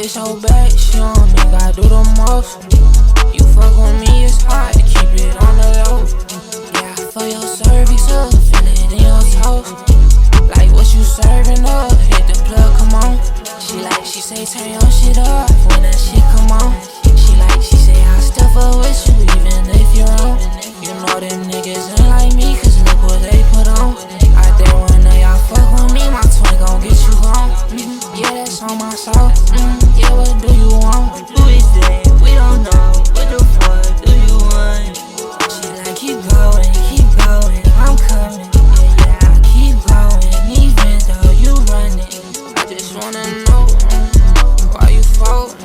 bitch hold back, she don't think I do the most. You fuck with me, it's hard to keep it on the low. Yeah, I fuck your cervix up, feel it in your toes. Like what you serving up, hit the plug, come on. She say turn your shit up when that shit come on. She say I still fuck with you even if you're wrong. You know them niggas ain't like me, cause look what they put on. I dare one of y'all fuck with me, my twin gon' get you home. Yeah, that's on my soul. Yeah, what do you want? Who is that? We don't know. What the fuck do you want? She like keep going, I'm coming. Yeah, I keep going, even though you running. I just wanna know why you fold.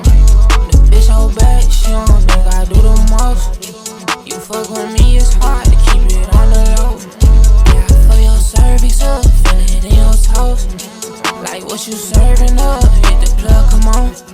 The bitch hold back, she don't think I do the most. You fuck with me, it's hard to keep it on the low. Yeah, I fuck your cervix up, feel it in your toes. Like what you serving up, hit the plug, come on.